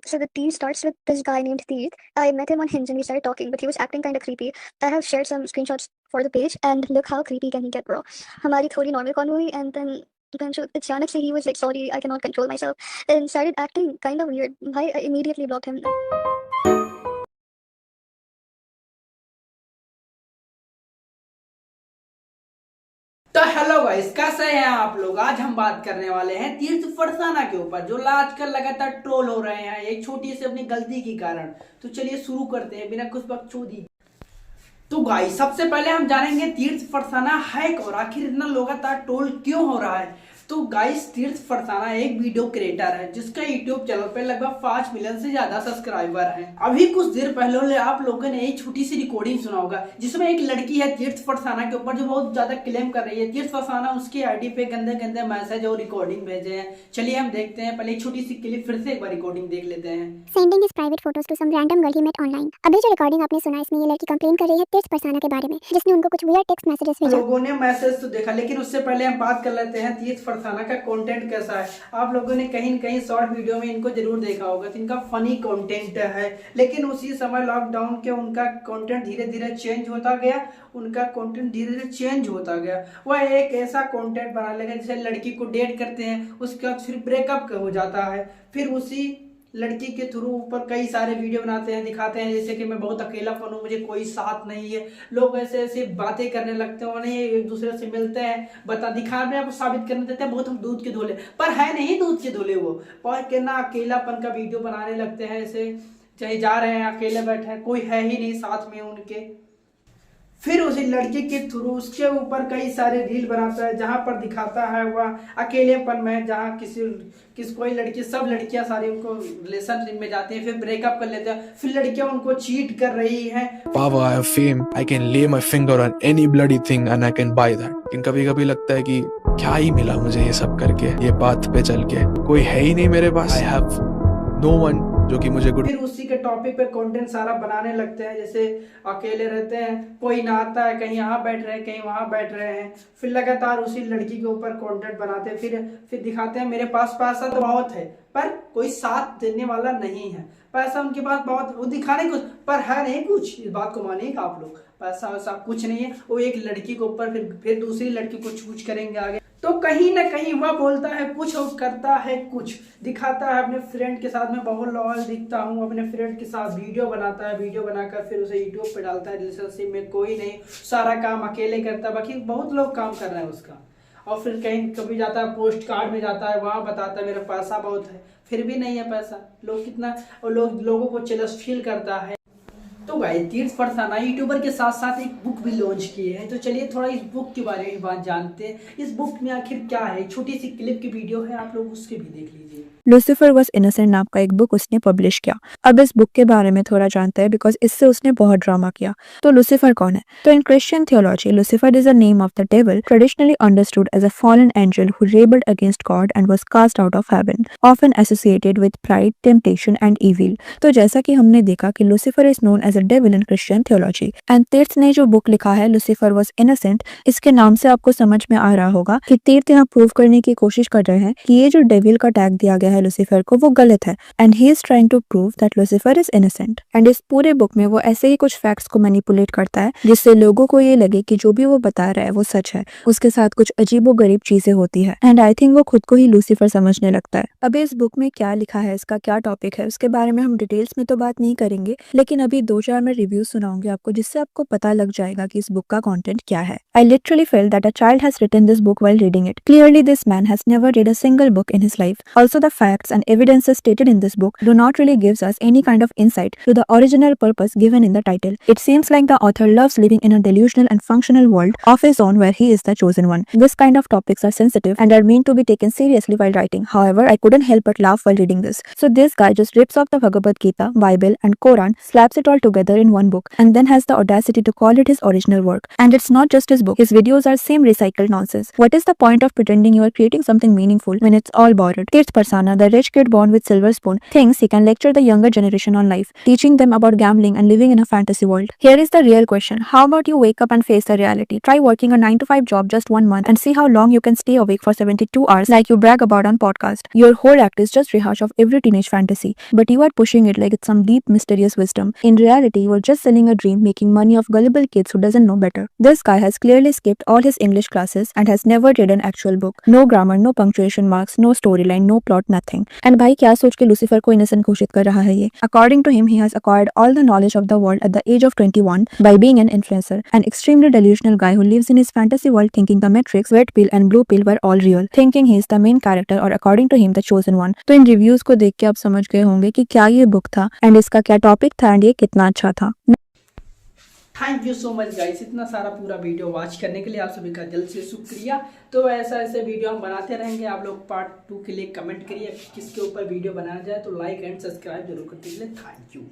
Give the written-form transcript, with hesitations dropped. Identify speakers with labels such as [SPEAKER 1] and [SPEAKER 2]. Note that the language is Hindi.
[SPEAKER 1] So the tea starts with this guy named Teeth. I met him on Hinge and we started talking, but he was acting kind of creepy. I have shared some screenshots for the page, and look how creepy can he get, bro. हमारी थोड़ी normal con हुई, and then अचानक से he was like, sorry, I cannot control myself, and started acting kind of weird. I immediately blocked him.
[SPEAKER 2] तो हेलो गाइस, कैसे हैं आप लोग। आज हम बात करने वाले हैं तीर्थ फरसाना के ऊपर, जो आजकल लगातार ट्रोल हो रहे हैं एक छोटी सी अपनी गलती के कारण। तो चलिए शुरू करते हैं बिना कुछ बकचोदी। तो गाइस, सबसे पहले हम जानेंगे तीर्थ फरसाना है और आखिर इतना लगातार ट्रोल क्यों हो रहा है। तो गाइस, तीर्थ फरसाना एक वीडियो क्रिएटर है जिसका यूट्यूब चैनल पे लगभग 5 मिलियन से ज्यादा सब्सक्राइबर हैं। अभी कुछ देर पहले आप लोगों ने एक छोटी सी रिकॉर्डिंग सुना होगा जिसमें एक लड़की है तीर्थ फरसाना के ऊपर जो बहुत ज्यादा क्लेम कर रही है। तीर्थ फरसाना उसकी आईडी पे गंदे गंदे मैसेज और रिकॉर्डिंग भेजे हैं। चलिए हम देखते हैं, पहले एक छोटी सी क्लिप फिर से एक बार रिकॉर्डिंग देख लेते हैं।
[SPEAKER 3] Sending his private photos to some random girl he met online. अभी जो रिकॉर्डिंग आपने सुना इसमें ये लड़की कंप्लेन कर रही है तीर्थ फरसाना के बारे में, जिसने उनको कुछ वियर्ड टेक्स्ट मैसेजेस भेजा।
[SPEAKER 2] लोगों ने मैसेज तो देखा, लेकिन उससे पहले हम बात कर लेते हैं तीर्थ फरसाना का कंटेंट कैसा है। आप लोगों ने कहीं न कहीं शॉर्ट वीडियो में इनको जरूर देखा होगा। तो इनका फनी कंटेंट है, लेकिन उसी समय लॉकडाउन के उनका कंटेंट धीरे धीरे चेंज होता गया। वह एक ऐसा कंटेंट बना लेगा जैसे लड़की को डेट करते हैं, उसके बाद फिर ब्रेकअप हो जाता है, फिर उसी लड़की के थ्रू ऊपर कई सारे वीडियो बनाते हैं, दिखाते हैं जैसे कि मैं बहुत अकेलापन हूँ, मुझे कोई साथ नहीं है। लोग ऐसे ऐसे बातें करने लगते हैं, नहीं एक दूसरे से मिलते हैं, दिखाने आपको साबित करने देते हैं बहुत हम दूध के धोले, पर है नहीं दूध के धोले वो। और के ना अकेलापन का वीडियो बनाने लगते हैं, ऐसे चाहे जा रहे हैं अकेले बैठे हैं, कोई है ही नहीं साथ में उनके। फिर उसी लड़की के थ्रू उसके ऊपर कई सारे रील बनाता है जहां पर दिखाता है वह अकेलेपन में, जहां कोई लड़की, सब लड़कियां सारी उनको रिलेशनशिप में जाती हैं, फिर ब्रेकअप कर लेते हैं, फिर लड़कियां उनको चीट कर रही हैं।
[SPEAKER 4] Power, I have fame, I can lay my finger on any bloody thing and I can buy that. लेकिन कभी कभी लगता है कि क्या ही मिला मुझे ये सब करके, ये बात पे चल के, कोई है ही नहीं मेरे पास। I have no one जो कि मुझे
[SPEAKER 2] फिर उसी के टॉपिक पे कंटेंट सारा बनाने लगते हैं, जैसे अकेले रहते हैं, कोई ना आता है, कहीं यहाँ बैठ रहे हैं, कहीं वहां बैठ रहे हैं, फिर लगातार उसी लड़की के ऊपर कंटेंट बनाते हैं, फिर दिखाते हैं मेरे पास पैसा तो बहुत है पर कोई साथ देने वाला नहीं है। पैसा उनके पास बहुत, वो दिखाने कुछ पर है नहीं कुछ। इस बात को मानिएगा आप लोग, पैसा वैसा कुछ नहीं है। वो एक लड़की के ऊपर फिर दूसरी लड़की को चूज करेंगे आगे। तो कहीं ना कहीं वह बोलता है कुछ और करता है कुछ, दिखाता है अपने फ्रेंड के साथ में बहुत लॉयल दिखता हूँ, अपने फ्रेंड के साथ वीडियो बनाता है, वीडियो बनाकर फिर उसे यूट्यूब पे डालता है। रिलेशनशिप में कोई नहीं, सारा काम अकेले करता है, बाकी बहुत लोग काम कर रहे हैं उसका। और फिर कहीं कभी जाता है पोस्ट कार्ड में जाता है, वहां बताता है मेरा पैसा बहुत है, फिर भी नहीं है पैसा। लोग कितना, और लोगों को जेलस फील करता है। तो भाई, तीर्थ फरसाना यूट्यूबर के साथ साथ एक बुक भी लॉन्च किए हैं। तो चलिए थोड़ा इस बुक के बारे में बात जानते हैं। इस बुक में आखिर क्या है, छोटी सी क्लिप की वीडियो है, आप लोग उसके भी देख लीजिए।
[SPEAKER 5] लूसीफर वॉज इनोसेंट नाम का एक बुक उसने पब्लिश किया। अब इस बुक के बारे में थोड़ा जानते हैं बिकॉज इससे उसने बहुत ड्रामा किया। तो लूसीफर कौन है? तो in Christian theology Lucifer is a name of the devil, traditionally understood as a fallen angel who rebelled against God and was cast out of heaven, often associated with pride, temptation and evil. तो जैसा कि हमने देखा कि Lucifer is known as a devil in Christian theology. And Tirth ने जो बुक लिखा है लूसीफर वॉज इनोसेंट, इसके नाम से आपको समझ में आ रहा होगा कि तीर्थ यहाँ प्रूव करने की कोशिश कर रहे हैं कि ये जो डेविल का टैग दिया गया है लूसीफर को वो गलत है, and he is trying to prove that Lucifer is innocent. And इस पूरे बुक में वो ऐसे ही कुछ फैक्ट्स को मैनिपुलेट करता है जिससे लोगों को ये लगे कि जो भी वो बता रहा है वो सच है। उसके साथ कुछ अजीबोगरीब चीजें होती है, एंड आई थिंक वो खुद को ही लूसीफर समझने लगता है। अभी इस बुक में क्या लिखा है, इसका क्या टॉपिक है, उसके बारे में हम डिटेल्स में तो बात नहीं करेंगे, लेकिन अभी 2-4 मैं रिव्यू सुनाऊंगी आपको जिससे आपको पता लग जाएगा कि इस बुक का कंटेंट क्या है। I literally felt that a child has written this book while reading it. Clearly, this man has never read a single book in his life. Also, the facts and evidences stated in this book do not really gives us any kind of insight to the original purpose given in the title. It seems like the author loves living in a delusional and functional world of his own where he is the chosen one. This kind of topics are sensitive and are meant to be taken seriously while writing. However, I couldn't help but laugh while reading this. So this guy just rips off the Bhagavad Gita, Bible and Quran, slaps it all together in one book, and then has the audacity to call it his original work. And it's not just his book. His videos are same recycled nonsense. What is the point of pretending you are creating something meaningful when it's all borrowed? तीर्थ फरसाना Prasanna, the rich kid born with silver spoon, thinks he can lecture the younger generation on life, teaching them about gambling and living in a fantasy world. Here is the real question. How about you wake up and face the reality? Try working a 9 to 5 job just 1 month and see how long you can stay awake for 72 hours like you brag about on podcast. Your whole act is just rehash of every teenage fantasy, but you are pushing it like it's some deep mysterious wisdom. In reality, you are just selling a dream, making money off gullible kids who doesn't know better. This guy has clearly skipped all his English classes and has never read an actual book. No grammar, no punctuation marks, no storyline, no plot, nothing. And भाई क्या सोच के लूसीफर को innocent घोषित कर रहा है ये? According to him, he has acquired all the knowledge of the world at the age of 21 by being an influencer, an extremely delusional guy who lives in his fantasy world thinking the Matrix, Red Pill and Blue Pill were all real, thinking he is the main character or according to him the chosen one. तो इन रिव्यूज को देख के आप समझ गए होंगे कि क्या ये बुक था एंड इसका क्या टॉपिक था एंड ये कितना अच्छा था।
[SPEAKER 2] Thank you so much guys, इतना सारा पूरा वीडियो वॉच करने के लिए आप सभी का दिल से शुक्रिया। तो ऐसे वीडियो हम बनाते रहेंगे। आप लोग पार्ट 2 के लिए कमेंट करिए किसके ऊपर वीडियो बनाया जाए, तो लाइक एंड सब्सक्राइब जरूर कर दीजिए। Thank you.